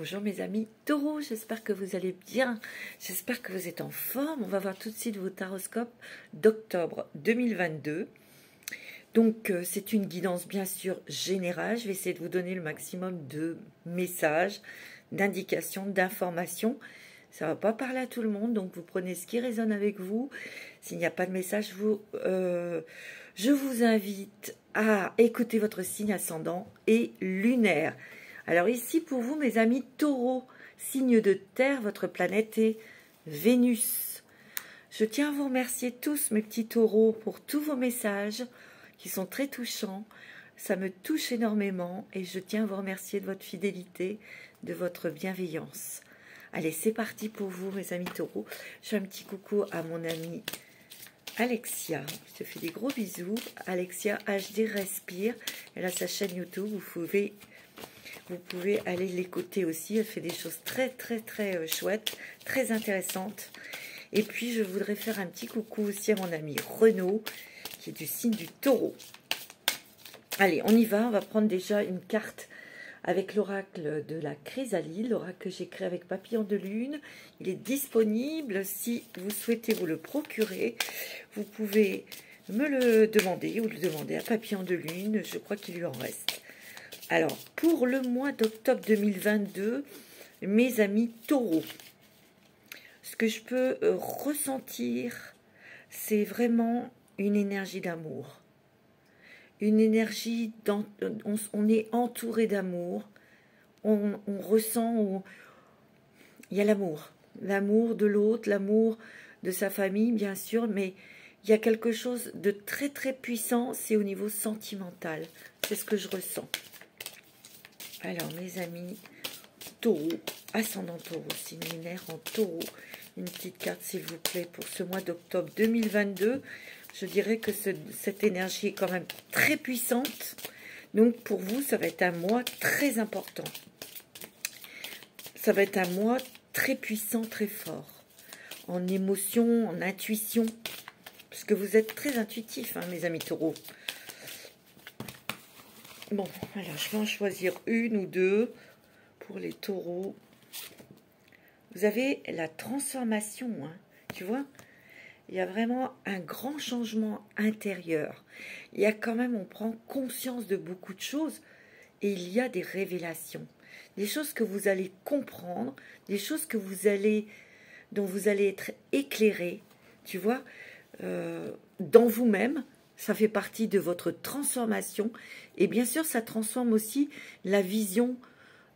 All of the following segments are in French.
Bonjour mes amis taureaux, j'espère que vous allez bien, j'espère que vous êtes en forme. On va voir tout de suite vos taroscopes d'octobre 2022. Donc c'est une guidance bien sûr générale, je vais essayer de vous donner le maximum de messages, d'indications, d'informations. Ça ne va pas parler à tout le monde, donc vous prenez ce qui résonne avec vous. S'il n'y a pas de message, je vous invite à écouter votre signe ascendant et lunaire. Alors ici, pour vous, mes amis taureaux, signe de terre, votre planète est Vénus. Je tiens à vous remercier tous, mes petits taureaux, pour tous vos messages qui sont très touchants. Ça me touche énormément et je tiens à vous remercier de votre fidélité, de votre bienveillance. Allez, c'est parti pour vous, mes amis taureaux. Je fais un petit coucou à mon amie Alexia. Je te fais des gros bisous. Alexia HD Respire. Elle a sa chaîne YouTube. Vous pouvez aller l'écouter aussi. Elle fait des choses très chouettes, très intéressantes. Et puis, je voudrais faire un petit coucou aussi à mon ami Renaud, qui est du signe du taureau. Allez, on y va. On va prendre déjà une carte avec l'oracle de la chrysalide, l'oracle que j'ai créé avec papillon de lune. Il est disponible. Si vous souhaitez vous le procurer, vous pouvez me le demander ou le demander à papillon de lune. Je crois qu'il lui en reste. Alors, pour le mois d'octobre 2022, mes amis taureaux, ce que je peux ressentir, c'est vraiment une énergie d'amour. Une énergie, on est entouré d'amour, on ressent, il y a l'amour. L'amour de l'autre, l'amour de sa famille, bien sûr, mais il y a quelque chose de très puissant, c'est au niveau sentimental. C'est ce que je ressens. Alors, mes amis taureaux, ascendant taureau, signe lunaire en taureau, une petite carte, s'il vous plaît, pour ce mois d'octobre 2022. Je dirais que cette énergie est quand même très puissante. Donc, pour vous, ça va être un mois très important. Ça va être un mois très puissant, très fort. En émotion, en intuition. Parce que vous êtes très intuitifs, hein, mes amis taureaux. Bon, alors je vais en choisir une ou deux pour les taureaux. Vous avez la transformation, hein, tu vois. Il y a vraiment un grand changement intérieur. Il y a quand même, on prend conscience de beaucoup de choses et il y a des révélations. Des choses que vous allez comprendre, des choses que dont vous allez être éclairé, tu vois, dans vous-même. Ça fait partie de votre transformation. Et bien sûr, ça transforme aussi la vision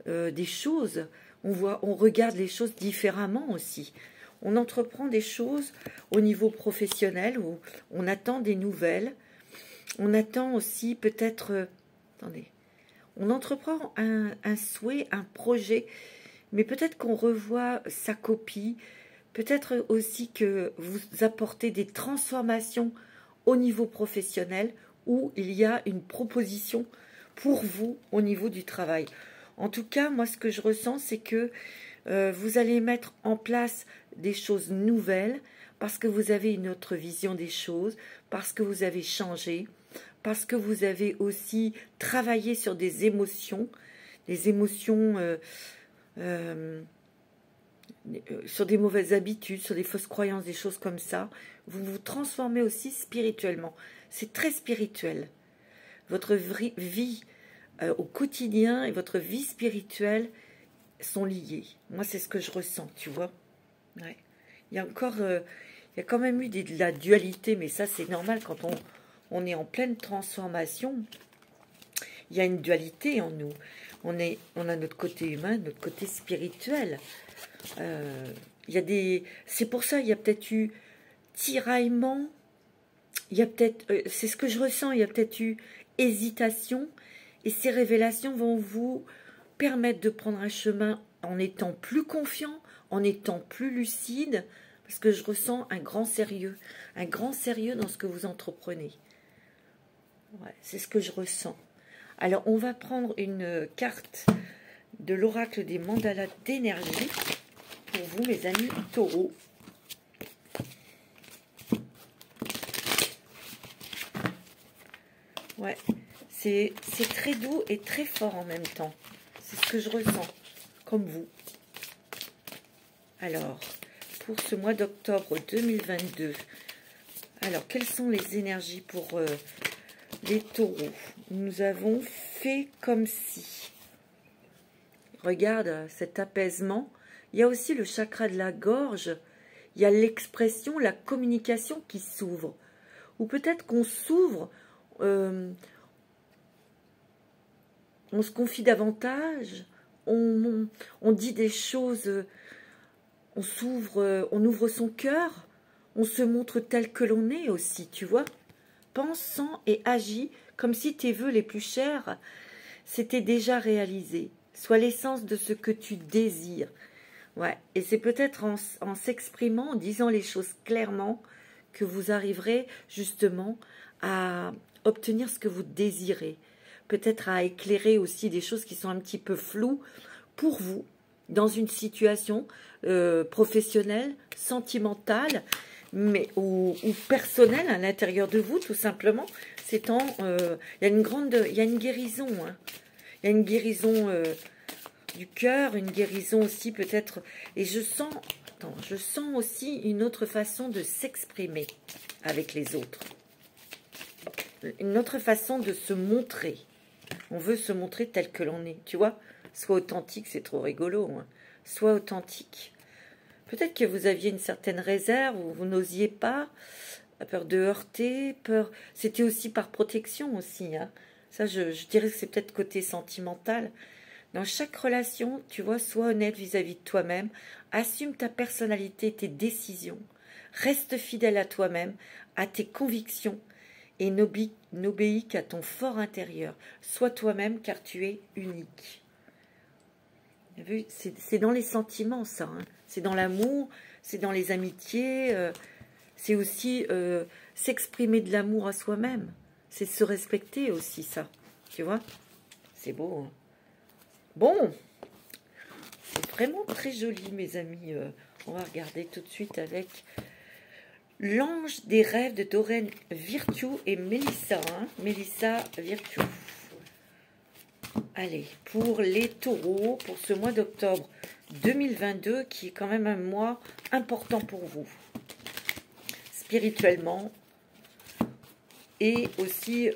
des choses. On regarde les choses différemment aussi. On entreprend des choses au niveau professionnel où on attend des nouvelles. On attend aussi peut-être... attendez. On entreprend un souhait, un projet, mais peut-être qu'on revoit sa copie. Peut-être aussi que vous apportez des transformations au niveau professionnel où il y a une proposition pour vous au niveau du travail. En tout cas, moi, ce que je ressens, c'est que vous allez mettre en place des choses nouvelles parce que vous avez une autre vision des choses, parce que vous avez changé, parce que vous avez aussi travaillé sur des émotions sur des mauvaises habitudes, sur des fausses croyances, des choses comme ça. Vous vous transformez aussi spirituellement. C'est très spirituel. Votre vie au quotidien et votre vie spirituelle sont liées. Moi, c'est ce que je ressens, tu vois. Ouais. Il y a quand même eu de la dualité, mais ça, c'est normal quand on est en pleine transformation. Il y a une dualité en nous. On a notre côté humain, notre côté spirituel. C'est pour ça, il y a peut-être eu tiraillement, il y a peut-être, c'est ce que je ressens, il y a peut-être eu hésitation, et ces révélations vont vous permettre de prendre un chemin en étant plus confiant, en étant plus lucide, parce que je ressens un grand sérieux dans ce que vous entreprenez. Ouais, c'est ce que je ressens. Alors, on va prendre une carte de l'oracle des mandalas d'énergie pour vous, mes amis taureaux. Ouais, c'est très doux et très fort en même temps. C'est ce que je ressens comme vous. Alors, pour ce mois d'octobre 2022, alors, quelles sont les énergies pour les taureaux? Nous avons fait comme si. Regarde cet apaisement. Il y a aussi le chakra de la gorge. Il y a l'expression, la communication qui s'ouvre. Ou peut-être qu'on s'ouvre, on se confie davantage, on dit des choses, on s'ouvre, on ouvre son cœur. On se montre tel que l'on est aussi, tu vois. Pense, sens et agis comme si tes vœux les plus chers s'étaient déjà réalisés. Sois l'essence de ce que tu désires. Ouais. Et c'est peut-être en s'exprimant, en disant les choses clairement, que vous arriverez justement à obtenir ce que vous désirez. Peut-être à éclairer aussi des choses qui sont un petit peu floues pour vous, dans une situation professionnelle, sentimentale, mais ou personnel à l'intérieur de vous, tout simplement. C'est il y a une guérison, hein. Il y a une guérison du cœur, une guérison aussi peut-être, et je sens aussi une autre façon de s'exprimer avec les autres, une autre façon de se montrer. On veut se montrer tel que l'on est, tu vois. Sois authentique, c'est trop rigolo, hein. Sois authentique. Peut-être que vous aviez une certaine réserve, ou vous n'osiez pas, peur de heurter, peur... C'était aussi par protection aussi, hein. Ça, je dirais que c'est peut-être côté sentimental. Dans chaque relation, tu vois, sois honnête vis-à-vis de toi-même, assume ta personnalité, tes décisions, reste fidèle à toi-même, à tes convictions, et n'obéis qu'à ton fort intérieur. Sois toi-même, car tu es unique. C'est dans les sentiments, ça, hein. C'est dans l'amour, c'est dans les amitiés, c'est aussi s'exprimer de l'amour à soi-même. C'est se respecter aussi, ça. Tu vois? C'est beau, hein. Bon, c'est vraiment très joli, mes amis. On va regarder tout de suite avec l'ange des rêves de Doreen Virtue et Mélissa. Hein, Mélissa Virtue. Allez, pour les taureaux, pour ce mois d'octobre 2022, qui est quand même un mois important pour vous, spirituellement et aussi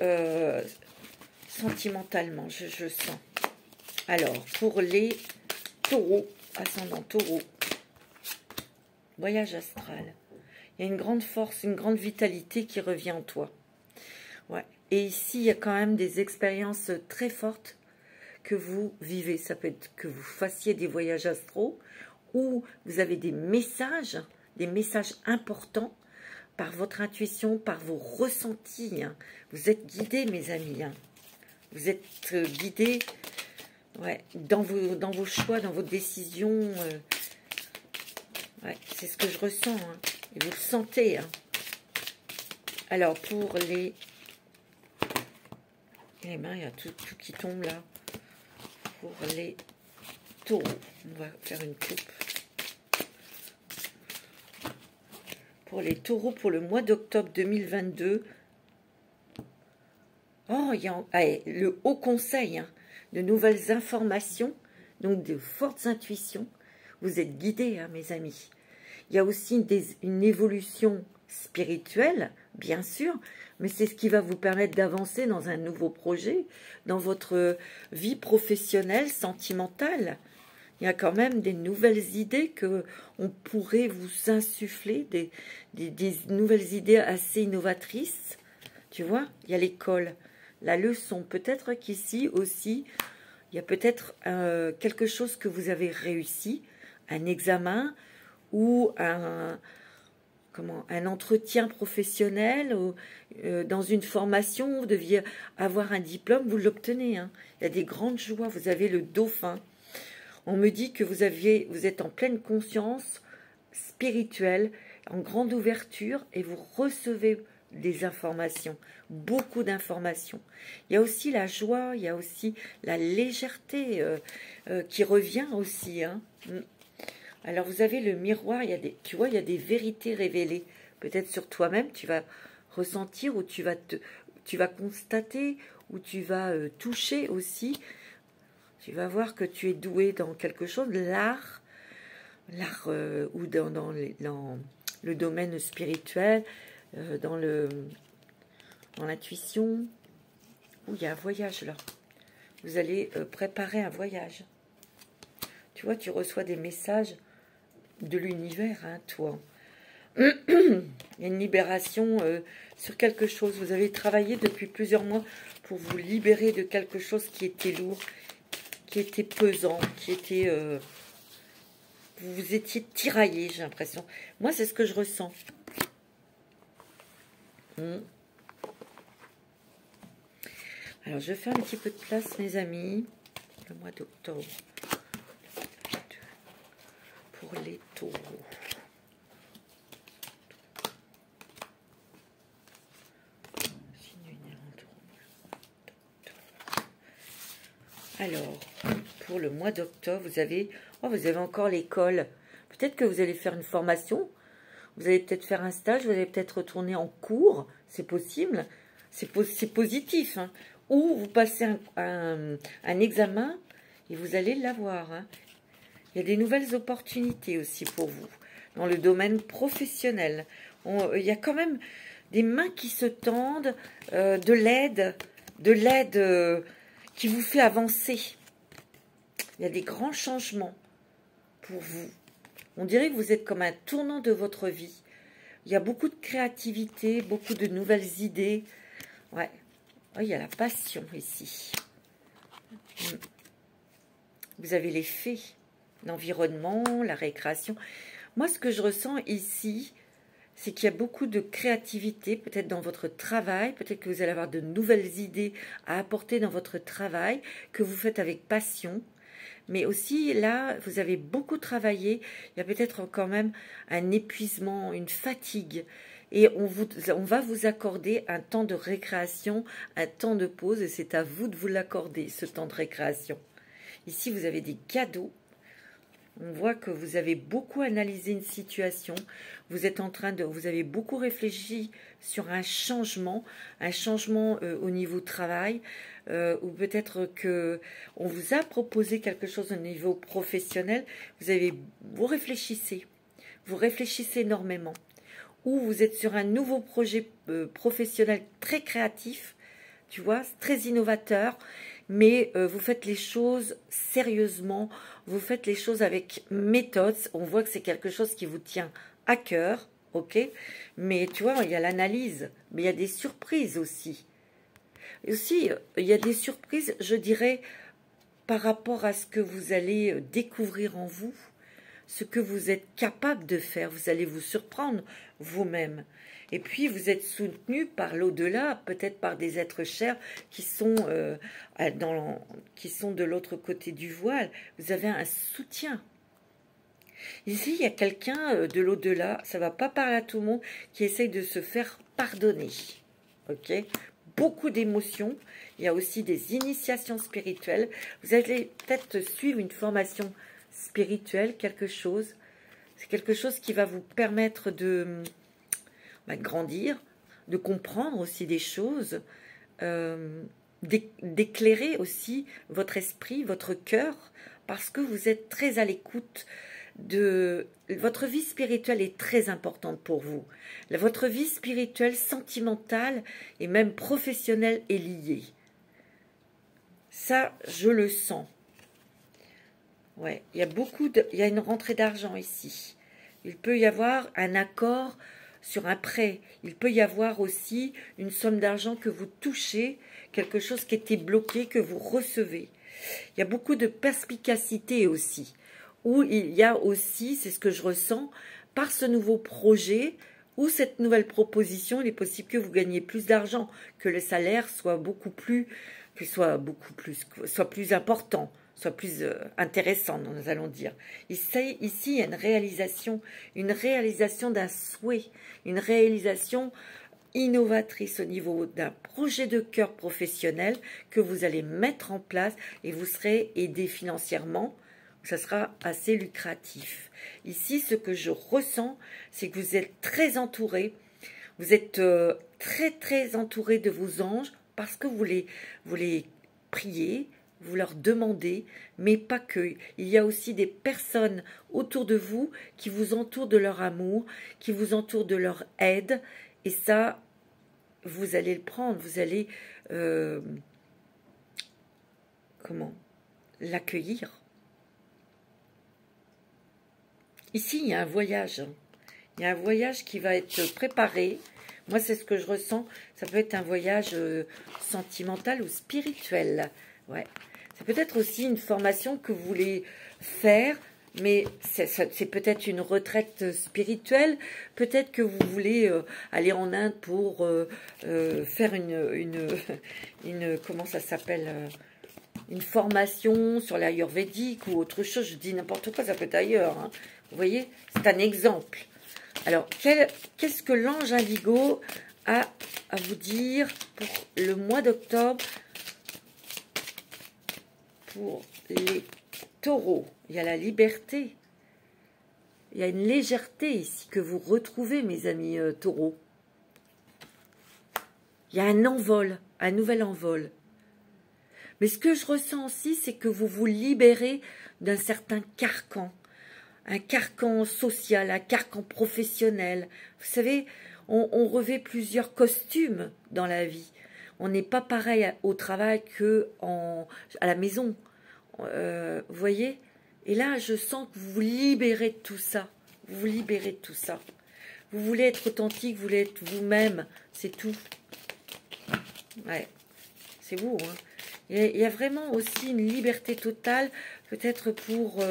sentimentalement, je sens. Alors, pour les taureaux, ascendant taureau, voyage astral, il y a une grande force, une grande vitalité qui revient en toi. Ouais. Et ici, il y a quand même des expériences très fortes que vous vivez. Ça peut être que vous fassiez des voyages astraux ou vous avez des messages importants par votre intuition, par vos ressentis. Hein. Vous êtes guidés, mes amis. Hein. Vous êtes guidés, ouais, dans vos choix, dans vos décisions. Ouais, c'est ce que je ressens. Hein. Et vous le sentez. Hein. Alors, pour les mains, il y a tout qui tombe là. Pour les taureaux, on va faire une coupe. Pour les taureaux, pour le mois d'octobre 2022, oh, il y a le Haut Conseil, hein, de nouvelles informations, donc de fortes intuitions. Vous êtes guidés, hein, mes amis. Il y a aussi une évolution spirituelle, bien sûr, mais c'est ce qui va vous permettre d'avancer dans un nouveau projet, dans votre vie professionnelle, sentimentale. Il y a quand même des nouvelles idées que on pourrait vous insuffler, des nouvelles idées assez innovatrices. Tu vois, il y a l'école, la leçon. Peut-être qu'ici aussi, il y a peut-être quelque chose que vous avez réussi, un examen ou un entretien professionnel ou dans une formation, vous deviez avoir un diplôme, vous l'obtenez. Hein. Il y a des grandes joies, vous avez le dauphin. On me dit que vous êtes en pleine conscience spirituelle, en grande ouverture, et vous recevez des informations, beaucoup d'informations. Il y a aussi la joie, il y a aussi la légèreté qui revient aussi. Hein. Alors vous avez le miroir, tu vois, il y a des vérités révélées. Peut-être sur toi-même, tu vas ressentir, ou tu vas constater, ou tu vas toucher aussi Tu vas voir que tu es doué dans quelque chose, l'art, ou dans le domaine spirituel, dans l'intuition. Où il y a un voyage là. Vous allez préparer un voyage. Tu vois, tu reçois des messages de l'univers, hein, toi. Il y a une libération sur quelque chose. Vous avez travaillé depuis plusieurs mois pour vous libérer de quelque chose qui était lourd, qui était pesant, qui était... vous étiez tiraillé, j'ai l'impression. Moi, c'est ce que je ressens. Alors, je fais un petit peu de place, mes amis. Le mois d'octobre. Pour les taureaux. Alors, pour le mois d'octobre, vous avez encore l'école. Peut-être que vous allez faire une formation. Vous allez peut-être faire un stage. Vous allez peut-être retourner en cours. C'est possible. C'est positif, hein. Ou vous passez un examen et vous allez l'avoir, hein. Il y a des nouvelles opportunités aussi pour vous dans le domaine professionnel. Il y a quand même des mains qui se tendent, de l'aide qui vous fait avancer. Il y a des grands changements pour vous. On dirait que vous êtes comme un tournant de votre vie. Il y a beaucoup de créativité, beaucoup de nouvelles idées. Ouais. Oh, il y a la passion ici. Vous avez les faits, l'environnement, la récréation. Moi, ce que je ressens ici, c'est qu'il y a beaucoup de créativité, peut-être dans votre travail, peut-être que vous allez avoir de nouvelles idées à apporter dans votre travail, que vous faites avec passion. Mais aussi, là, vous avez beaucoup travaillé, il y a peut-être quand même un épuisement, une fatigue. Et on va vous accorder un temps de récréation, un temps de pause, et c'est à vous de vous l'accorder, ce temps de récréation. Ici, vous avez des cadeaux. On voit que vous avez beaucoup analysé une situation. Vous avez beaucoup réfléchi sur un changement au niveau travail, ou peut-être que on vous a proposé quelque chose au niveau professionnel. Vous réfléchissez énormément. Ou vous êtes sur un nouveau projet professionnel très créatif, tu vois, très innovateur, mais vous faites les choses sérieusement, vous faites les choses avec méthode. On voit que c'est quelque chose qui vous tient à cœur, ok? Mais tu vois, il y a l'analyse, mais il y a des surprises aussi. Et aussi, il y a des surprises, je dirais, par rapport à ce que vous allez découvrir en vous, ce que vous êtes capable de faire. Vous allez vous surprendre vous-même. Et puis, vous êtes soutenu par l'au-delà, peut-être par des êtres chers qui sont de l'autre côté du voile. Vous avez un soutien. Ici, il y a quelqu'un de l'au-delà, ça ne va pas parler à tout le monde, qui essaye de se faire pardonner. Ok ? Beaucoup d'émotions. Il y a aussi des initiations spirituelles. Vous allez peut-être suivre une formation spirituelle, quelque chose. C'est quelque chose qui va vous permettre de grandir, de comprendre aussi des choses, d'éclairer aussi votre esprit, votre cœur, parce que vous êtes très à l'écoute de... Votre vie spirituelle est très importante pour vous. Votre vie spirituelle, sentimentale et même professionnelle est liée. Ça, je le sens. Ouais, il y a une rentrée d'argent ici. Il peut y avoir un accord sur un prêt. Il peut y avoir aussi une somme d'argent que vous touchez, quelque chose qui était bloqué, que vous recevez. Il y a beaucoup de perspicacité aussi. Où il y a aussi, c'est ce que je ressens, par ce nouveau projet ou cette nouvelle proposition, il est possible que vous gagniez plus d'argent, que le salaire soit soit plus important, soit plus intéressant, nous allons dire. Ici, il y a une réalisation d'un souhait, une réalisation innovatrice au niveau d'un projet de cœur professionnel que vous allez mettre en place et vous serez aidé financièrement. Ça sera assez lucratif. Ici, ce que je ressens, c'est que vous êtes très entouré. Vous êtes très, très entouré de vos anges parce que vous les priez, vous leur demandez, mais pas que. Il y a aussi des personnes autour de vous qui vous entourent de leur amour, qui vous entourent de leur aide, et ça, vous allez le prendre, vous allez, comment, l'accueillir. Ici, il y a un voyage. Il y a un voyage qui va être préparé. Moi, c'est ce que je ressens. Ça peut être un voyage sentimental ou spirituel. Ouais. C'est peut-être aussi une formation que vous voulez faire, mais c'est peut-être une retraite spirituelle. Peut-être que vous voulez aller en Inde pour faire comment ça s'appelle, une formation sur l'ayurvédique ou autre chose. Je dis n'importe quoi, ça peut être ailleurs. Hein. Vous voyez, c'est un exemple. Alors, qu'est-ce que l'ange indigo a à vous dire pour le mois d'octobre pour les taureaux? Il y a la liberté. Il y a une légèreté ici que vous retrouvez, mes amis taureaux. Il y a un envol, un nouvel envol. Mais ce que je ressens aussi, c'est que vous vous libérez d'un certain carcan. Un carcan social, un carcan professionnel. Vous savez, on revêt plusieurs costumes dans la vie. On n'est pas pareil au travail à la maison. Vous voyez? Et là, je sens que vous vous libérez de tout ça. Vous vous libérez de tout ça. Vous voulez être authentique, vous voulez être vous-même. C'est tout. Ouais, c'est beau, hein? Il y a vraiment aussi une liberté totale, peut-être pour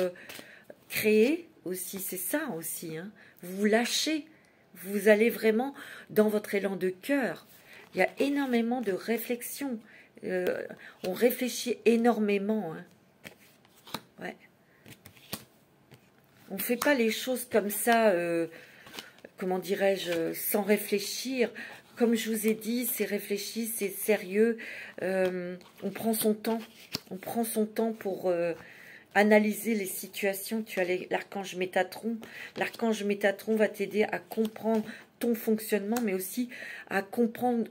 créer aussi, c'est ça aussi. Hein. Vous vous lâchez, vous allez vraiment dans votre élan de cœur. Il y a énormément de réflexion. On réfléchit énormément. Hein. Ouais. On ne fait pas les choses comme ça, comment dirais-je, sans réfléchir. Comme je vous ai dit, c'est réfléchi, c'est sérieux. On prend son temps. On prend son temps pour analyser les situations. Tu as l'archange Métatron. L'archange Métatron va t'aider à comprendre ton fonctionnement, mais aussi à comprendre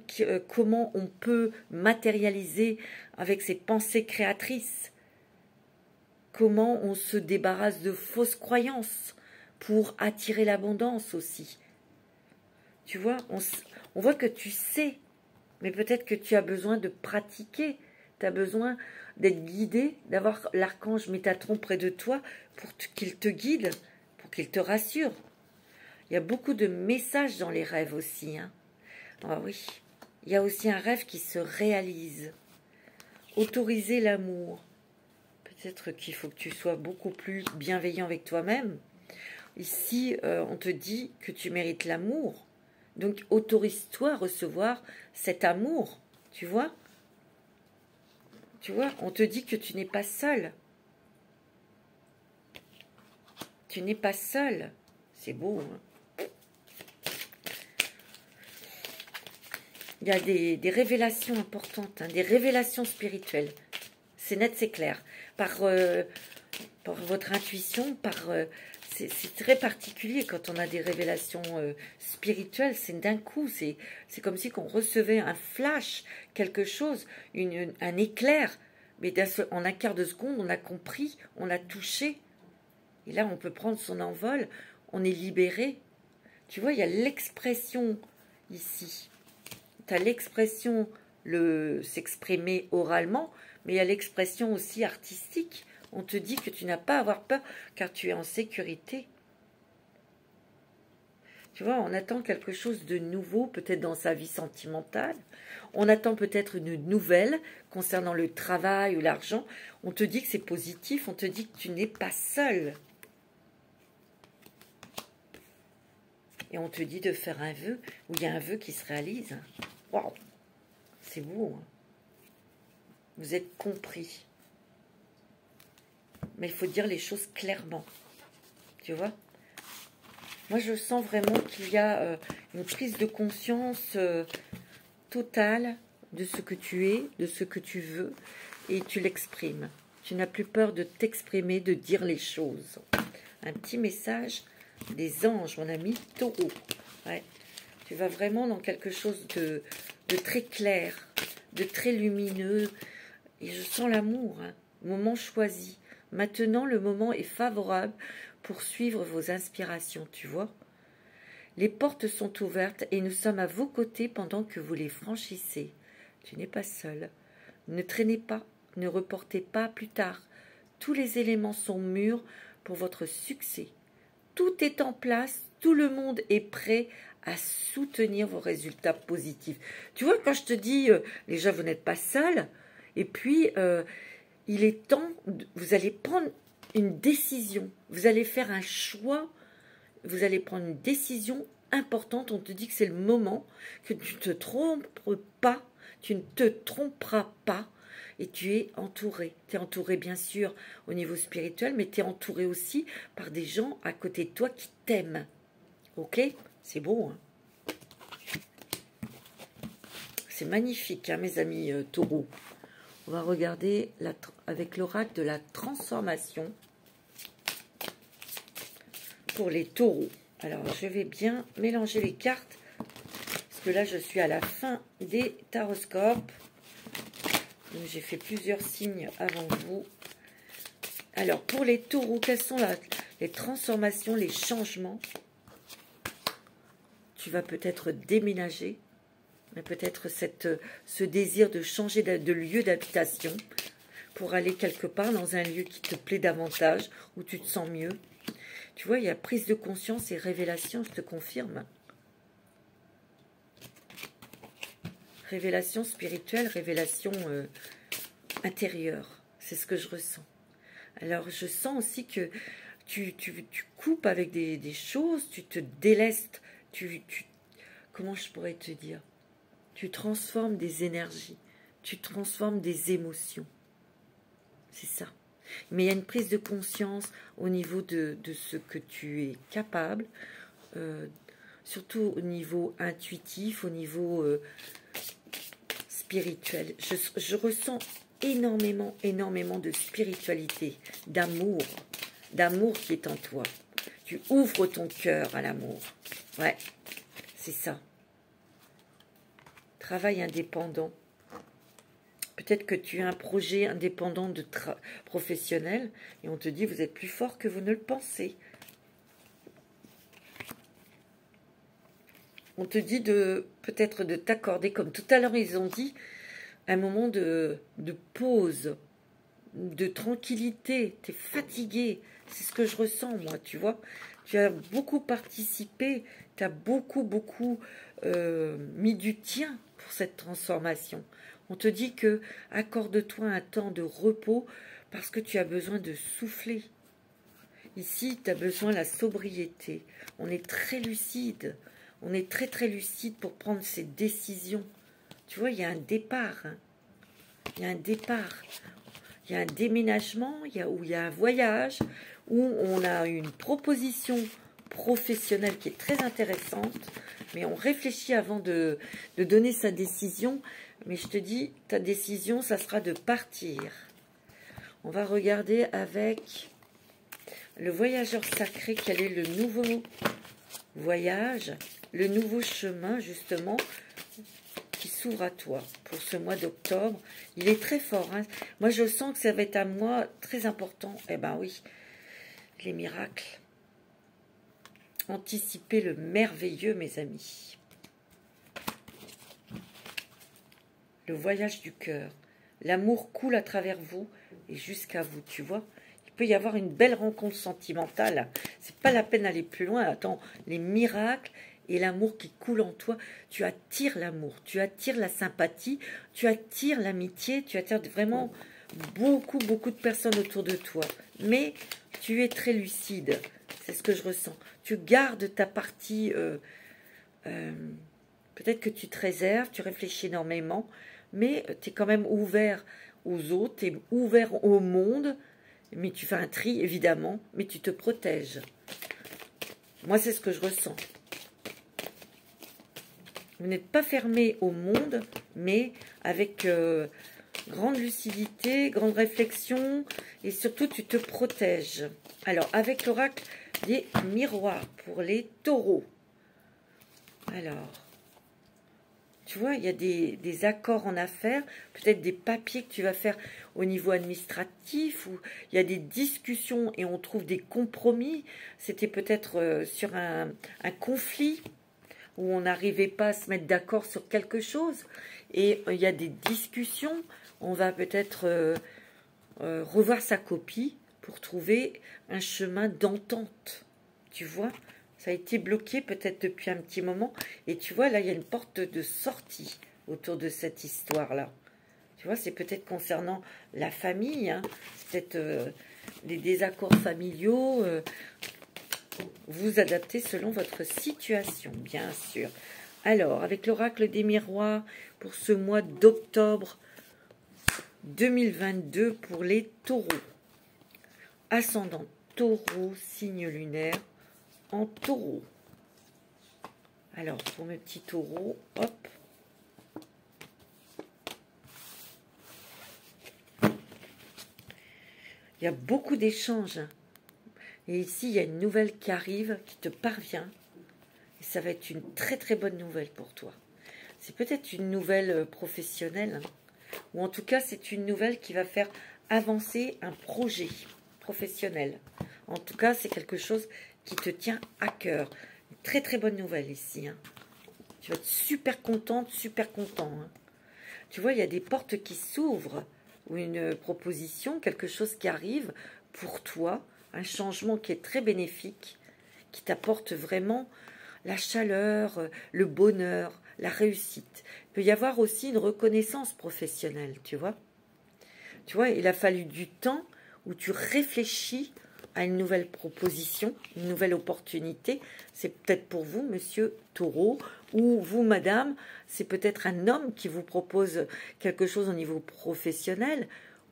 comment on peut matérialiser avec ses pensées créatrices. Comment on se débarrasse de fausses croyances pour attirer l'abondance aussi. Tu vois, on voit que tu sais, mais peut-être que tu as besoin de pratiquer. Tu as besoin d'être guidé, d'avoir l'archange Métatron près de toi pour qu'il te guide, pour qu'il te rassure. Il y a beaucoup de messages dans les rêves aussi. Hein. Ah oui, il y a aussi un rêve qui se réalise. Autoriser l'amour. Peut-être qu'il faut que tu sois beaucoup plus bienveillant avec toi-même. Ici, on te dit que tu mérites l'amour. Donc, autorise-toi à recevoir cet amour. Tu vois? Tu vois, on te dit que tu n'es pas seul. Tu n'es pas seul. C'est beau, hein? Il y a des révélations importantes, hein, des révélations spirituelles. C'est net, c'est clair. Par votre intuition, c'est très particulier quand on a des révélations spirituelles. C'est d'un coup, c'est comme si on recevait un flash, quelque chose, un éclair. Mais en un quart de seconde, on a compris, on a touché. Et là, on peut prendre son envol, on est libéré. Tu vois, il y a l'expression ici. Tu as l'expression, s'exprimer oralement, mais il y a l'expression aussi artistique. On te dit que tu n'as pas à avoir peur, car tu es en sécurité. Tu vois, on attend quelque chose de nouveau, peut-être dans sa vie sentimentale. On attend peut-être une nouvelle concernant le travail ou l'argent. On te dit que c'est positif, on te dit que tu n'es pas seul. Et on te dit de faire un vœu, où il y a un vœu qui se réalise. Waouh, c'est beau. Hein. Vous êtes compris. Mais il faut dire les choses clairement. Tu vois? Moi, je sens vraiment qu'il y a une prise de conscience totale de ce que tu es, de ce que tu veux, et tu l'exprimes. Tu n'as plus peur de t'exprimer, de dire les choses. Un petit message des anges, mon ami Taureau. Ouais. Tu vas vraiment dans quelque chose de très clair, de très lumineux, Et je sens l'amour, hein. Moment choisi. Maintenant, le moment est favorable pour suivre vos inspirations, tu vois. Les portes sont ouvertes et nous sommes à vos côtés pendant que vous les franchissez. Tu n'es pas seul. Ne traînez pas, ne reportez pas plus tard. Tous les éléments sont mûrs pour votre succès. Tout est en place, tout le monde est prêt à soutenir vos résultats positifs. Tu vois, quand je te dis, déjà, vous n'êtes pas seul, et puis, il est temps, vous allez prendre une décision, vous allez faire un choix, vous allez prendre une décision importante, on te dit que c'est le moment, que tu ne te trompes pas, tu ne te tromperas pas, et tu es entouré. Tu es entouré bien sûr au niveau spirituel, mais tu es entouré aussi par des gens à côté de toi qui t'aiment. Ok? C'est beau, hein? C'est magnifique, hein, mes amis taureaux. On va regarder avec l'oracle de la transformation pour les taureaux. Alors, je vais bien mélanger les cartes, parce que là, je suis à la fin des taroscopes. J'ai fait plusieurs signes avant vous. Alors, pour les taureaux, quelles sont les transformations, les changements? Tu vas peut-être déménager, mais peut-être ce désir de changer de lieu d'habitation pour aller quelque part dans un lieu qui te plaît davantage, où tu te sens mieux. Tu vois, il y a prise de conscience et révélation, je te confirme. Révélation spirituelle, révélation intérieure. C'est ce que je ressens. Alors, je sens aussi que tu coupes avec des choses, tu te délestes, comment je pourrais te dire? Tu transformes des énergies, tu transformes des émotions. C'est ça. Mais il y a une prise de conscience au niveau de ce que tu es capable, surtout au niveau intuitif, au niveau spirituel. Je ressens énormément de spiritualité, d'amour qui est en toi. Tu ouvres ton cœur à l'amour. Ouais, c'est ça. Travail indépendant. Peut-être que tu as un projet indépendant professionnel et on te dit vous êtes plus fort que vous ne le pensez. On te dit peut-être de t'accorder, comme tout à l'heure ils ont dit, un moment de pause, de tranquillité. Tu es fatigué. C'est ce que je ressens, moi, tu vois. Tu as beaucoup participé, tu as beaucoup mis du tien pour cette transformation. On te dit que accorde-toi un temps de repos parce que tu as besoin de souffler. Ici, tu as besoin de la sobriété. On est très lucide. On est très lucide pour prendre ces décisions. Tu vois, il y a un départ. Hein. Il y a un départ. Il y a un déménagement, où il y a un voyage, où on a une proposition professionnelle qui est très intéressante, mais on réfléchit avant de donner sa décision. Mais je te dis, ta décision, ça sera de partir. On va regarder avec le voyageur sacré, quel est le nouveau voyage, le nouveau chemin, justement, qui s'ouvre à toi pour ce mois d'octobre. Il est très fort. Hein. Moi, je sens que ça va être un mois très important. Eh bien oui, les miracles. Anticiper le merveilleux, mes amis. Le voyage du cœur. L'amour coule à travers vous et jusqu'à vous, tu vois. Il peut y avoir une belle rencontre sentimentale. C'est pas la peine d'aller plus loin. Attends, les miracles et l'amour qui coule en toi, tu attires l'amour, tu attires la sympathie, tu attires l'amitié, tu attires vraiment beaucoup de personnes autour de toi. Mais tu es très lucide, c'est ce que je ressens. Tu gardes ta partie, peut-être que tu te réserves, tu réfléchis énormément, mais tu es quand même ouvert aux autres, tu es ouvert au monde, mais tu fais un tri évidemment, mais tu te protèges. Moi, c'est ce que je ressens. Vous n'êtes pas fermé au monde, mais avec grande lucidité, grande réflexion, et surtout tu te protèges. Alors, avec l'oracle des miroirs pour les taureaux. Alors, Tu vois, il y a des accords en affaires, peut-être des papiers que tu vas faire au niveau administratif, ou il y a des discussions et on trouve des compromis. C'était peut-être sur un conflit où on n'arrivait pas à se mettre d'accord sur quelque chose. Et il y a des discussions, on va peut-être revoir sa copie pour trouver un chemin d'entente. Tu vois, ça a été bloqué peut-être depuis un petit moment. Et tu vois, là, il y a une porte de sortie autour de cette histoire-là. Tu vois, c'est peut-être concernant la famille, hein. C'est peut-être les désaccords familiaux. Vous adaptez selon votre situation, bien sûr. Alors, avec l'oracle des miroirs, pour ce mois d'octobre 2022, pour les taureaux. Ascendant taureau, signe lunaire en taureau. Alors, pour mes petits taureaux, hop. Il y a beaucoup d'échanges. Et ici, il y a une nouvelle qui arrive, qui te parvient. Et ça va être une très très bonne nouvelle pour toi. C'est peut-être une nouvelle professionnelle. Ou en tout cas, c'est une nouvelle qui va faire avancer un projet professionnel. En tout cas, c'est quelque chose qui te tient à cœur. Une très très bonne nouvelle ici, hein. Tu vas être super contente, super content, hein. Tu vois, il y a des portes qui s'ouvrent, ou une proposition, quelque chose qui arrive pour toi, un changement qui est très bénéfique, qui t'apporte vraiment la chaleur, le bonheur, la réussite. Il peut y avoir aussi une reconnaissance professionnelle, tu vois. Tu vois, il a fallu du temps où tu réfléchis à une nouvelle proposition, une nouvelle opportunité. C'est peut-être pour vous, monsieur Taureau, ou vous, madame, c'est peut-être un homme qui vous propose quelque chose au niveau professionnel,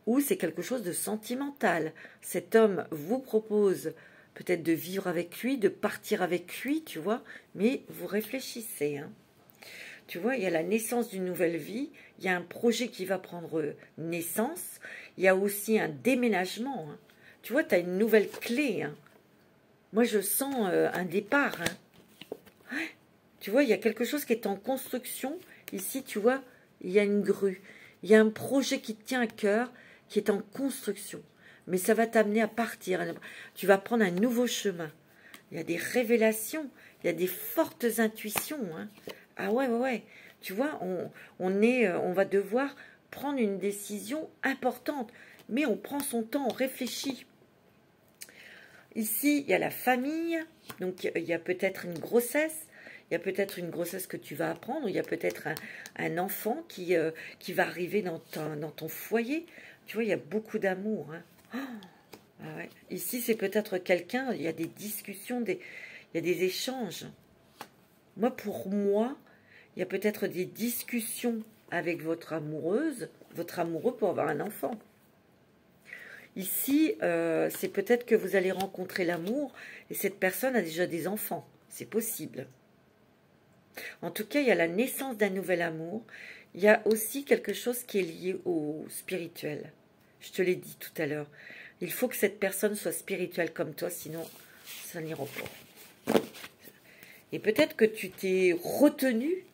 ou c'est quelque chose de sentimental. Cet homme vous propose peut-être de vivre avec lui, de partir avec lui, tu vois, mais vous réfléchissez, hein. Tu vois, il y a la naissance d'une nouvelle vie, il y a un projet qui va prendre naissance, il y a aussi un déménagement, hein. Tu vois, tu as une nouvelle clé, hein. Moi, je sens un départ, hein. Ouais. Tu vois, il y a quelque chose qui est en construction. Ici, tu vois, il y a une grue. Il y a un projet qui te tient à cœur, qui est en construction. Mais ça va t'amener à partir. Tu vas prendre un nouveau chemin. Il y a des révélations, il y a des fortes intuitions, hein. Ah ouais, ouais, ouais. Tu vois, on va devoir prendre une décision importante. Mais on prend son temps, on réfléchit. Ici, il y a la famille. Donc, il y a peut-être une grossesse. Il y a peut-être une grossesse que tu vas apprendre. Il y a peut-être un enfant qui va arriver dans ton foyer. Tu vois, il y a beaucoup d'amour, hein. Oh, ah ouais. Ici, c'est peut-être quelqu'un, il y a des discussions, il y a des échanges. Pour moi, il y a peut-être des discussions avec votre amoureuse, votre amoureux pour avoir un enfant. Ici, c'est peut-être que vous allez rencontrer l'amour et cette personne a déjà des enfants. C'est possible. En tout cas, il y a la naissance d'un nouvel amour. Il y a aussi quelque chose qui est lié au spirituel. Je te l'ai dit tout à l'heure. Il faut que cette personne soit spirituelle comme toi, sinon ça n'ira pas. Et peut-être que tu t'es retenu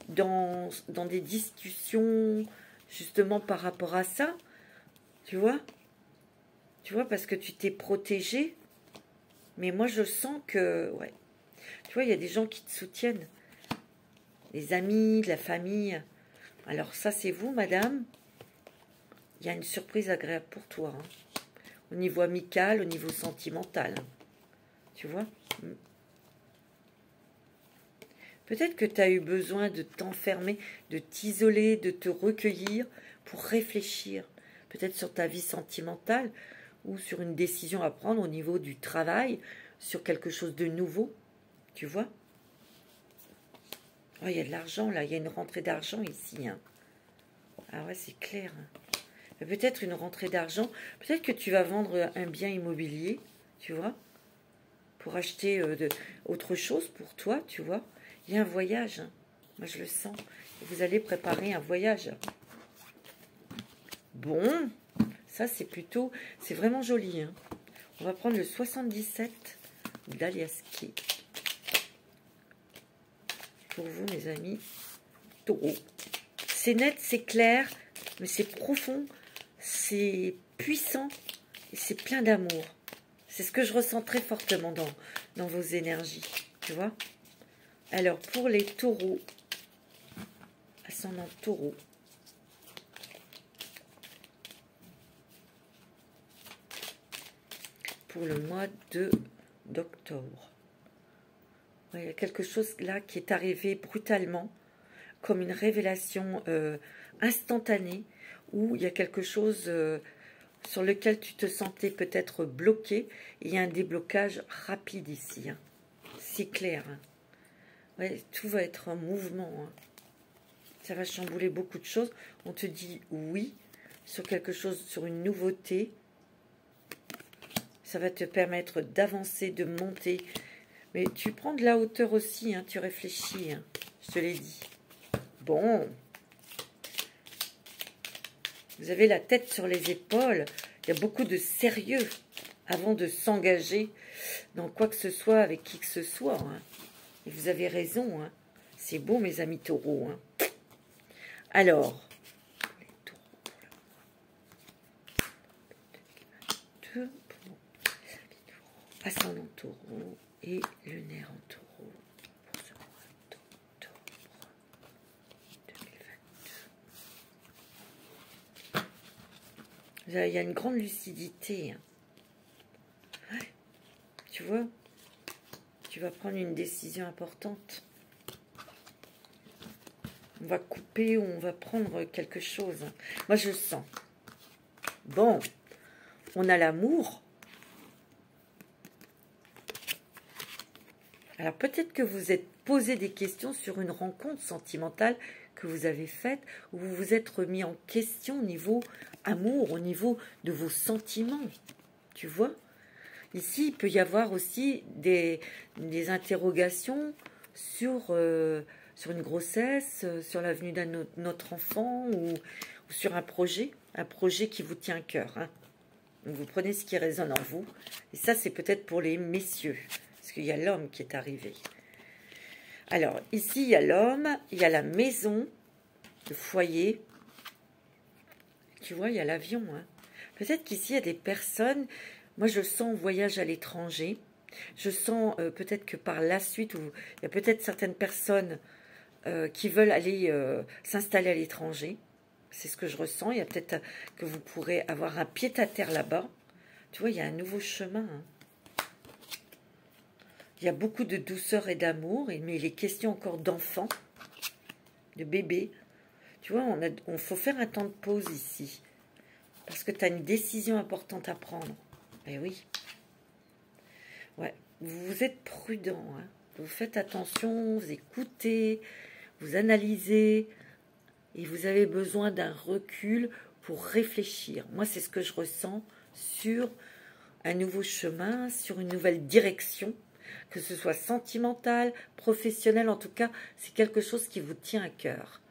dans des discussions justement par rapport à ça. Tu vois? Tu vois, parce que tu t'es protégé. Mais moi, je sens que... ouais. Tu vois, il y a des gens qui te soutiennent. Les amis, la famille. Alors ça, c'est vous, madame. Il y a une surprise agréable pour toi, hein. Au niveau amical, au niveau sentimental. Tu vois? Peut-être que tu as eu besoin de t'enfermer, de t'isoler, de te recueillir pour réfléchir. Peut-être sur ta vie sentimentale ou sur une décision à prendre au niveau du travail, sur quelque chose de nouveau. Tu vois? Oh, il y a de l'argent là, il y a une rentrée d'argent ici, hein. Ah ouais, c'est clair, hein. Peut-être une rentrée d'argent. Peut-être que tu vas vendre un bien immobilier, tu vois, pour acheter autre chose pour toi, tu vois. Il y a un voyage, hein. Moi, je le sens. Vous allez préparer un voyage. Bon, ça, c'est plutôt... c'est vraiment joli, hein. On va prendre le 77 d'Aliaski. Pour vous, mes amis. taureau. C'est net, c'est clair, mais c'est profond, c'est puissant et c'est plein d'amour. C'est ce que je ressens très fortement dans vos énergies, tu vois. Alors, pour les taureaux, ascendant taureau, pour le mois d'octobre. Ouais, il y a quelque chose là qui est arrivé brutalement, comme une révélation instantanée, où il y a quelque chose sur lequel tu te sentais peut-être bloqué. Il y a un déblocage rapide ici. Hein. C'est clair. Hein. Ouais, tout va être en mouvement. Hein. Ça va chambouler beaucoup de choses. On te dit oui sur quelque chose, sur une nouveauté. Ça va te permettre d'avancer, de monter. Mais tu prends de la hauteur aussi, hein, tu réfléchis. Hein, je te l'ai dit. Bon. Vous avez la tête sur les épaules. Il y a beaucoup de sérieux avant de s'engager dans quoi que ce soit avec qui que ce soit. Hein. Et vous avez raison. Hein. C'est beau, mes amis taureaux. Hein. Alors, les taureaux pour le mois. Ascendant taureau et lunaire en taureau pour ce mois d'octobre 2022. Il y a une grande lucidité. Ouais. Tu vois, tu vas prendre une décision importante. On va couper ou on va prendre quelque chose. Moi, je sens. Bon, on a l'amour. Alors peut-être que vous êtes posé des questions sur une rencontre sentimentale que vous avez faite, où vous vous êtes remis en question au niveau amour, au niveau de vos sentiments. Tu vois? Ici, il peut y avoir aussi des interrogations sur une grossesse, sur la venue d'un autre enfant ou sur un projet qui vous tient à cœur. Hein. Donc vous prenez ce qui résonne en vous. Et ça, c'est peut-être pour les messieurs. Parce qu'il y a l'homme qui est arrivé. Alors, ici, il y a l'homme, il y a la maison, le foyer. Tu vois, il y a l'avion. Hein. Peut-être qu'ici, il y a des personnes... Moi, je sens voyage à l'étranger. Je sens peut-être que par la suite, il y a peut-être certaines personnes qui veulent aller s'installer à l'étranger. C'est ce que je ressens. Il y a peut-être que vous pourrez avoir un pied-à-terre là-bas. Tu vois, il y a un nouveau chemin. Hein. Il y a beaucoup de douceur et d'amour, mais il est question encore d'enfants, de bébés. Tu vois, on faut faire un temps de pause ici. Parce que tu as une décision importante à prendre. Eh oui. Ouais, vous êtes prudent. Hein. Vous faites attention, vous écoutez, vous analysez. Et vous avez besoin d'un recul pour réfléchir. Moi, c'est ce que je ressens sur un nouveau chemin, sur une nouvelle direction. Que ce soit sentimental, professionnel, en tout cas, c'est quelque chose qui vous tient à cœur.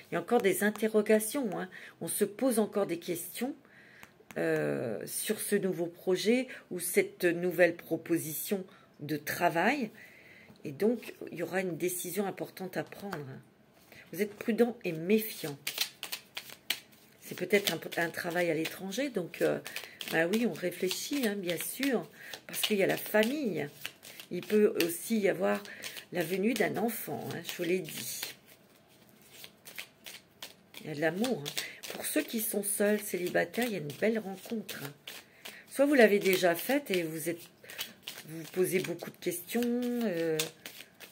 Il y a encore des interrogations, hein. On se pose encore des questions sur ce nouveau projet ou cette nouvelle proposition de travail. Et donc, il y aura une décision importante à prendre. Vous êtes prudent et méfiant. C'est peut-être un travail à l'étranger, donc, bah oui, on réfléchit, hein, bien sûr, parce qu'il y a la famille. Il peut aussi y avoir la venue d'un enfant, hein, je vous l'ai dit. Il y a de l'amour. Hein. Pour ceux qui sont seuls, célibataires, il y a une belle rencontre. Hein. Soit vous l'avez déjà faite et vous posez beaucoup de questions,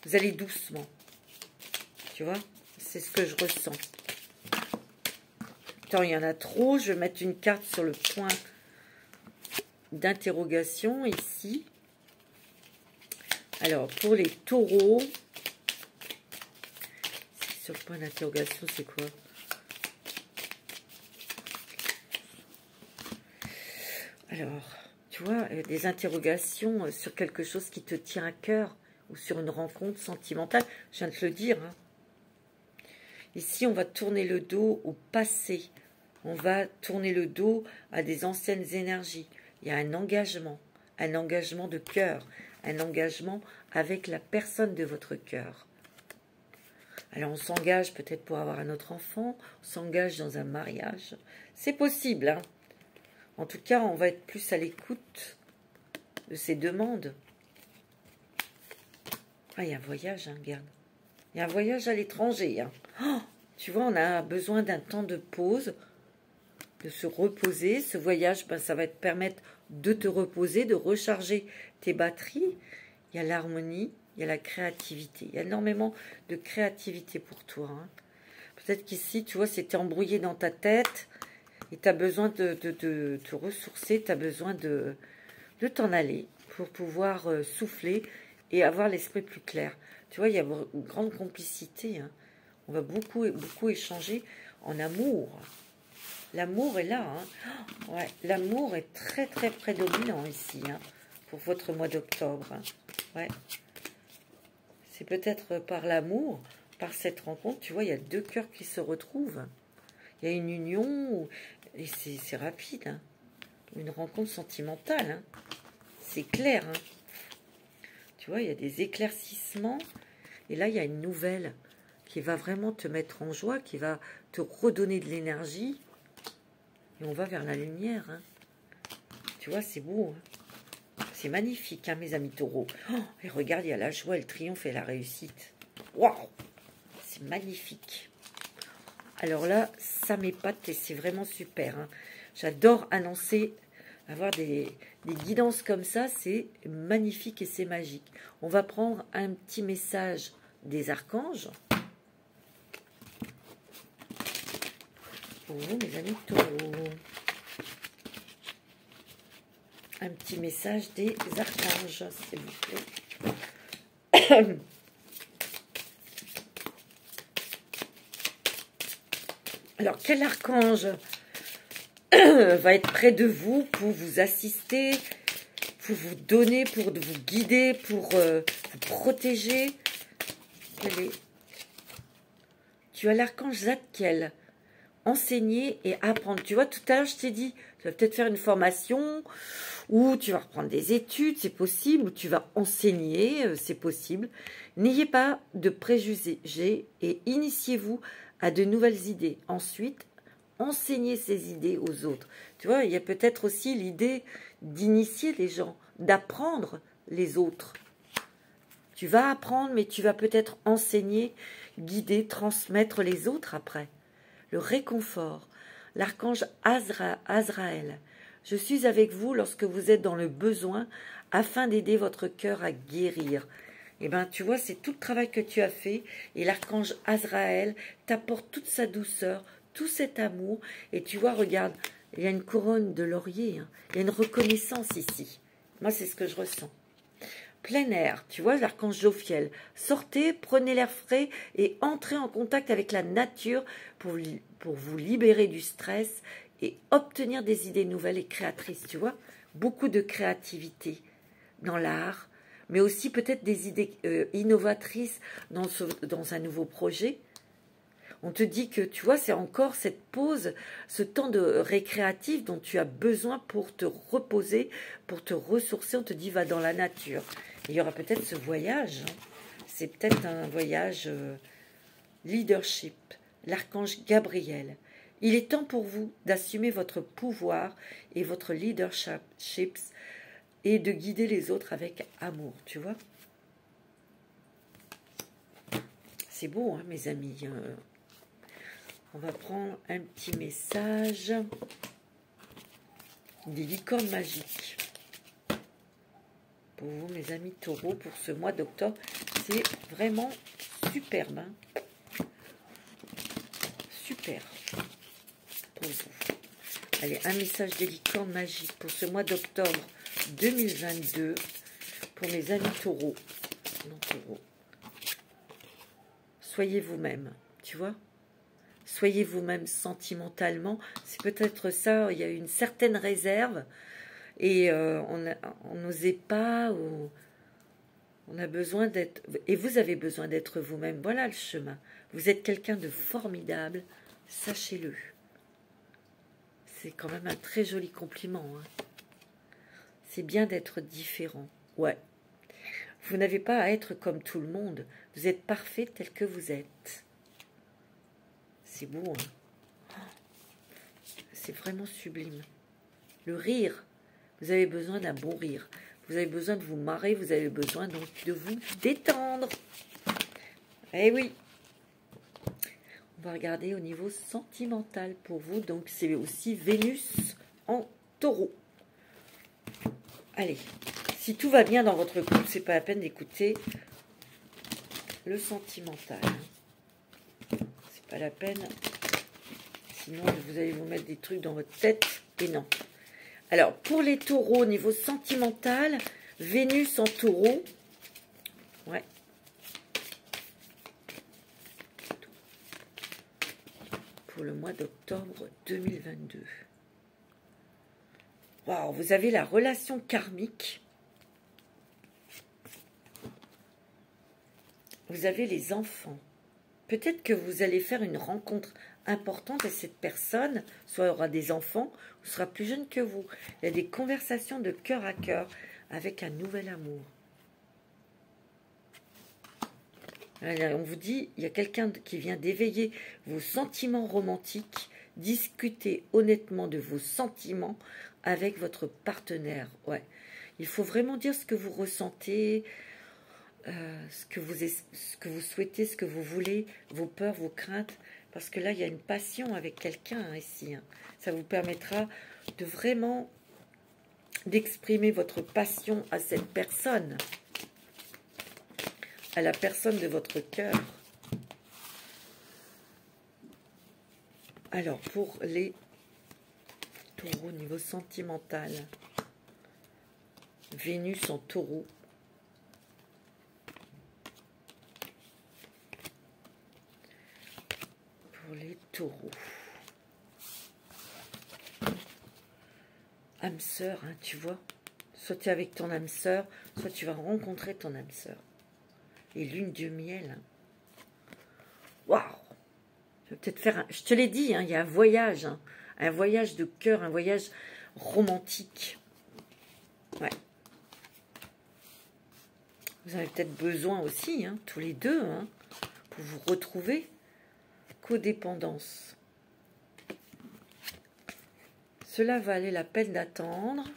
vous allez doucement. Tu vois, c'est ce que je ressens. Attends, il y en a trop, je vais mettre une carte sur le point d'interrogation ici. Alors, pour les taureaux, sur le point d'interrogation, c'est quoi? Alors, tu vois, des interrogations sur quelque chose qui te tient à cœur ou sur une rencontre sentimentale. Je viens de te le dire. Hein. Ici, on va tourner le dos au passé. On va tourner le dos à des anciennes énergies. Il y a un engagement de cœur, un engagement avec la personne de votre cœur. Alors on s'engage peut-être pour avoir un autre enfant, on s'engage dans un mariage. C'est possible, hein. En tout cas, on va être plus à l'écoute de ces demandes. Ah, il y a un voyage, hein, regarde. Il y a un voyage à l'étranger, hein. Oh, tu vois, on a besoin d'un temps de pause, de se reposer. Ce voyage, ben, ça va te permettre de te reposer, de recharger tes batteries. Il y a l'harmonie, il y a la créativité. Il y a énormément de créativité pour toi, hein. Peut-être qu'ici, tu vois, c'était embrouillé dans ta tête et tu as besoin de te ressourcer, tu as besoin de t'en aller pour pouvoir souffler et avoir l'esprit plus clair. Tu vois, il y a une grande complicité, hein. On va beaucoup échanger en amour. L'amour est là, hein. Ouais, l'amour est très prédominant ici, hein, pour votre mois d'octobre, hein. Ouais. C'est peut-être par l'amour, par cette rencontre, tu vois, il y a deux cœurs qui se retrouvent. Il y a une union, et c'est rapide, hein. Une rencontre sentimentale, hein. C'est clair, hein. Tu vois, il y a des éclaircissements, et là, il y a une nouvelle qui va vraiment te mettre en joie, qui va te redonner de l'énergie, et on va vers la lumière, hein. Tu vois, c'est beau, hein. C'est magnifique, hein, mes amis taureaux. Oh, et regarde, il y a la joie, le triomphe et la réussite. Waouh! C'est magnifique. Alors là, ça m'épate et c'est vraiment super, hein. J'adore annoncer, avoir des guidances comme ça, c'est magnifique et c'est magique. On va prendre un petit message des archanges. Pour vous, mes amis taureaux. Un petit message des archanges, s'il vous plaît. Alors, quel archange va être près de vous pour vous assister, pour vous donner, pour vous guider, pour vous protéger? Allez. Tu as l'archange Zadkiel. Enseigner et apprendre. Tu vois, tout à l'heure, je t'ai dit, tu vas peut-être faire une formation, ou tu vas reprendre des études, c'est possible, ou tu vas enseigner, c'est possible. N'ayez pas de préjugés et initiez-vous à de nouvelles idées. Ensuite, enseignez ces idées aux autres. Tu vois, il y a peut-être aussi l'idée d'initier les gens, d'apprendre les autres. Tu vas apprendre, mais tu vas peut-être enseigner, guider, transmettre les autres après. Le réconfort, l'archange Azraël. Je suis avec vous lorsque vous êtes dans le besoin afin d'aider votre cœur à guérir. Eh bien, tu vois, c'est tout le travail que tu as fait et l'archange Azraël t'apporte toute sa douceur, tout cet amour. Et tu vois, regarde, il y a une couronne de laurier, hein. Il y a une reconnaissance ici. Moi, c'est ce que je ressens. Plein air, tu vois, l'archange Jophiel. Sortez, prenez l'air frais et entrez en contact avec la nature pour vous libérer du stress et obtenir des idées nouvelles et créatrices, tu vois. Beaucoup de créativité dans l'art, mais aussi peut-être des idées innovatrices dans un nouveau projet. On te dit que, tu vois, c'est encore cette pause, ce temps de récréatif dont tu as besoin pour te reposer, pour te ressourcer. On te dit, va dans la nature. Et il y aura peut-être ce voyage, hein. C'est peut-être un voyage leadership, l'archange Gabriel. Il est temps pour vous d'assumer votre pouvoir et votre leadership et de guider les autres avec amour, tu vois. C'est beau, hein, mes amis. On va prendre un petit message des licornes magiques. Pour vous, mes amis taureaux, pour ce mois d'octobre, c'est vraiment superbe, hein. Super pour vous. Allez, un message des licornes magiques pour ce mois d'octobre 2022 pour mes amis taureaux. Non, taureaux. Soyez vous-même, tu vois. Soyez vous-même sentimentalement. C'est peut-être ça, il y a une certaine réserve et on n'osait pas, ou on a besoin d'être, et vous avez besoin d'être vous-même. Voilà le chemin. Vous êtes quelqu'un de formidable, sachez-le. C'est quand même un très joli compliment, hein. C'est bien d'être différent, ouais. Vous n'avez pas à être comme tout le monde. Vous êtes parfait tel que vous êtes. C'est beau, hein? C'est vraiment sublime. Le rire, vous avez besoin d'un bon rire. Vous avez besoin de vous marrer, vous avez besoin donc de vous détendre. Eh oui. On va regarder au niveau sentimental pour vous. Donc c'est aussi Vénus en taureau. Allez, si tout va bien dans votre couple, c'est pas la peine d'écouter le sentimental. C'est pas la peine. Sinon, vous allez vous mettre des trucs dans votre tête. Et non. Alors, pour les taureaux, au niveau sentimental, Vénus en taureau. Ouais. Pour le mois d'octobre 2022. Waouh, vous avez la relation karmique. Vous avez les enfants. Peut-être que vous allez faire une rencontre importante et cette personne, soit aura des enfants, ou sera plus jeune que vous. Il y a des conversations de cœur à cœur avec un nouvel amour. Alors, on vous dit, il y a quelqu'un qui vient d'éveiller vos sentiments romantiques. Discutez honnêtement de vos sentiments avec votre partenaire. Ouais. Il faut vraiment dire ce que vous ressentez, ce que vous souhaitez, ce que vous voulez, vos peurs, vos craintes. Parce que là, il y a une passion avec quelqu'un ici. Hein. Ça vous permettra de vraiment d'exprimer votre passion à cette personne. À la personne de votre cœur. Alors, pour les taureaux au niveau sentimental, Vénus en taureau. Pour les taureaux. Âme sœur, hein, tu vois. Soit tu es avec ton âme sœur, soit tu vas rencontrer ton âme sœur. Et lune de miel. Waouh! Je vais peut-être faire un... Je te l'ai dit, hein, il y a un voyage de cœur, un voyage romantique. Ouais. Vous avez peut-être besoin aussi, hein, tous les deux, hein, pour vous retrouver. Codépendance. Cela valait la peine d'attendre.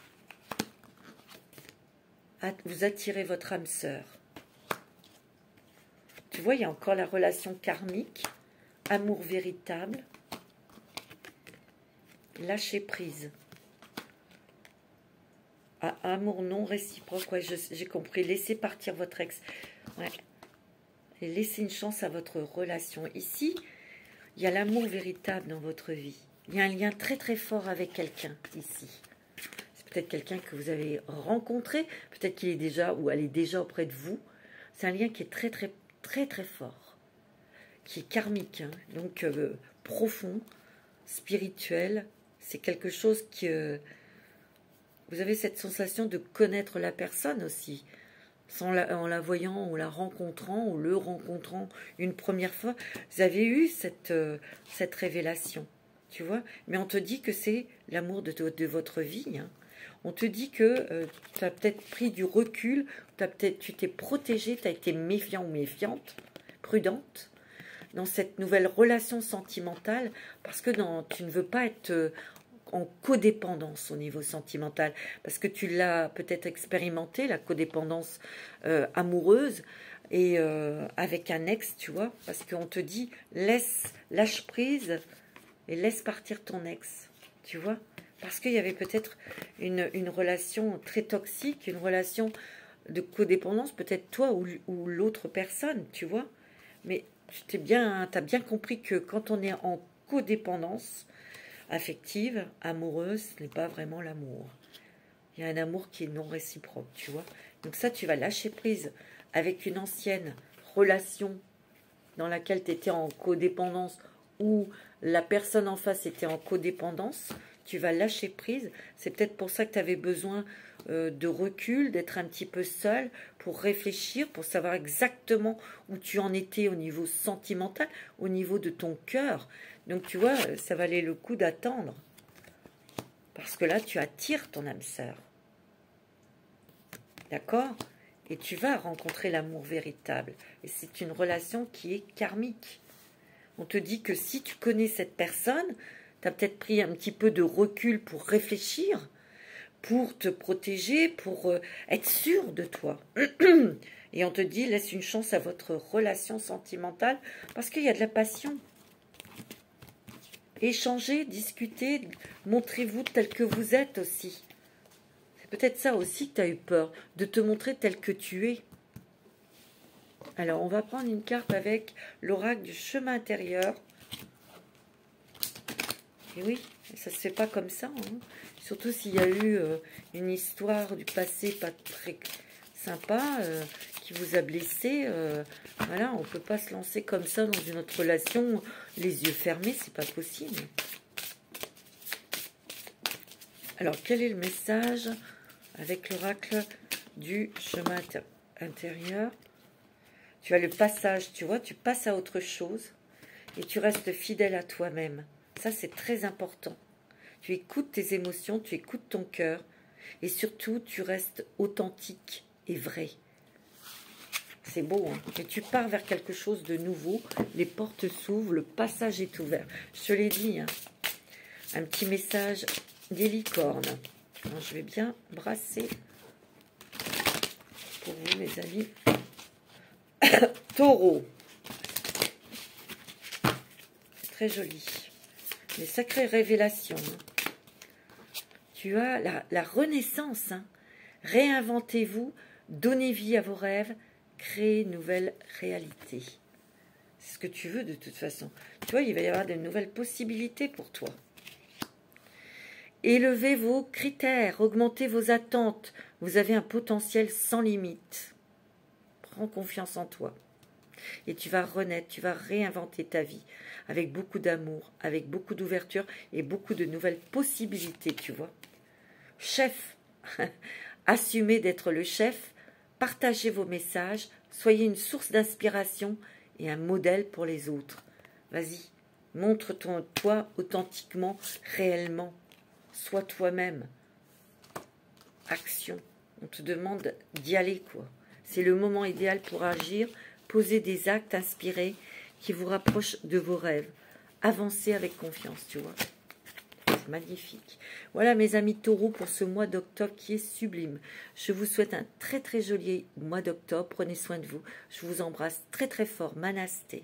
Vous attirez votre âme sœur. Tu vois, il y a encore la relation karmique, amour véritable, lâcher prise. Ah, amour non réciproque, ouais, j'ai compris. Laissez partir votre ex. Ouais. Et laissez une chance à votre relation. Ici, il y a l'amour véritable dans votre vie. Il y a un lien très très fort avec quelqu'un ici. C'est peut-être quelqu'un que vous avez rencontré, peut-être qu'il est déjà ou elle est déjà auprès de vous. C'est un lien qui est très très très très fort, qui est karmique, hein, donc profond, spirituel. C'est quelque chose que vous avez cette sensation de connaître la personne aussi, en la voyant ou la rencontrant ou le rencontrant une première fois. Vous avez eu cette révélation, tu vois. Mais on te dit que c'est l'amour de votre vie. Hein. On te dit que tu as peut-être pris du recul, tu t'es protégé, tu as été méfiant ou méfiante, prudente, dans cette nouvelle relation sentimentale, parce que tu ne veux pas être en codépendance au niveau sentimental, parce que tu l'as peut-être expérimenté, la codépendance amoureuse, et avec un ex, tu vois, parce qu'on te dit, lâche prise, et laisse partir ton ex, tu vois. Parce qu'il y avait peut-être une relation très toxique, une relation de codépendance, peut-être toi ou l'autre personne, tu vois. Mais tu as bien compris que quand on est en codépendance affective, amoureuse, ce n'est pas vraiment l'amour. Il y a un amour qui est non réciproque, tu vois. Donc ça, tu vas lâcher prise avec une ancienne relation dans laquelle tu étais en codépendance ou la personne en face était en codépendance. Tu vas lâcher prise. C'est peut-être pour ça que tu avais besoin de recul, d'être un petit peu seul pour réfléchir, pour savoir exactement où tu en étais au niveau sentimental, au niveau de ton cœur. Donc tu vois, ça valait le coup d'attendre. Parce que là, tu attires ton âme sœur. D'accord? Et tu vas rencontrer l'amour véritable. Et c'est une relation qui est karmique. On te dit que si tu connais cette personne, tu as peut-être pris un petit peu de recul pour réfléchir, pour te protéger, pour être sûr de toi. Et on te dit, laisse une chance à votre relation sentimentale, parce qu'il y a de la passion. Échangez, discutez, montrez-vous tel que vous êtes aussi. C'est peut-être ça aussi que tu as eu peur, de te montrer tel que tu es. Alors, on va prendre une carte avec l'oracle du chemin intérieur. Et oui, ça ne se fait pas comme ça. Hein. Surtout s'il y a eu une histoire du passé pas très sympa qui vous a blessé. Voilà, on ne peut pas se lancer comme ça dans une autre relation, les yeux fermés, c'est pas possible. Alors, quel est le message avec l'oracle du chemin intérieur? Tu as le passage, tu vois, tu passes à autre chose et tu restes fidèle à toi-même. Ça, c'est très important. Tu écoutes tes émotions, tu écoutes ton cœur et surtout, tu restes authentique et vrai. C'est beau, hein? Et tu pars vers quelque chose de nouveau, les portes s'ouvrent, le passage est ouvert. Je te l'ai dit, hein? Un petit message des licornes. Alors, je vais bien brasser pour vous, mes amis. Taureau. C'est très joli. Des sacrées révélations. Hein. Tu as la renaissance. Hein. Réinventez-vous, donnez vie à vos rêves, créez une nouvelle réalité. C'est ce que tu veux de toute façon. Tu vois, il va y avoir de nouvelles possibilités pour toi. Élevez vos critères, augmentez vos attentes. Vous avez un potentiel sans limite. Prends confiance en toi. Et tu vas renaître, tu vas réinventer ta vie avec beaucoup d'amour, avec beaucoup d'ouverture et beaucoup de nouvelles possibilités, tu vois. Chef, assumez d'être le chef, partagez vos messages, soyez une source d'inspiration et un modèle pour les autres. Vas-y, montre-toi authentiquement, réellement. Sois toi-même. Action. On te demande d'y aller, quoi. C'est le moment idéal pour agir. Posez des actes inspirés qui vous rapprochent de vos rêves. Avancez avec confiance, tu vois. C'est magnifique. Voilà, mes amis taureaux, pour ce mois d'octobre qui est sublime. Je vous souhaite un très très joli mois d'octobre. Prenez soin de vous. Je vous embrasse très très fort. Manasté.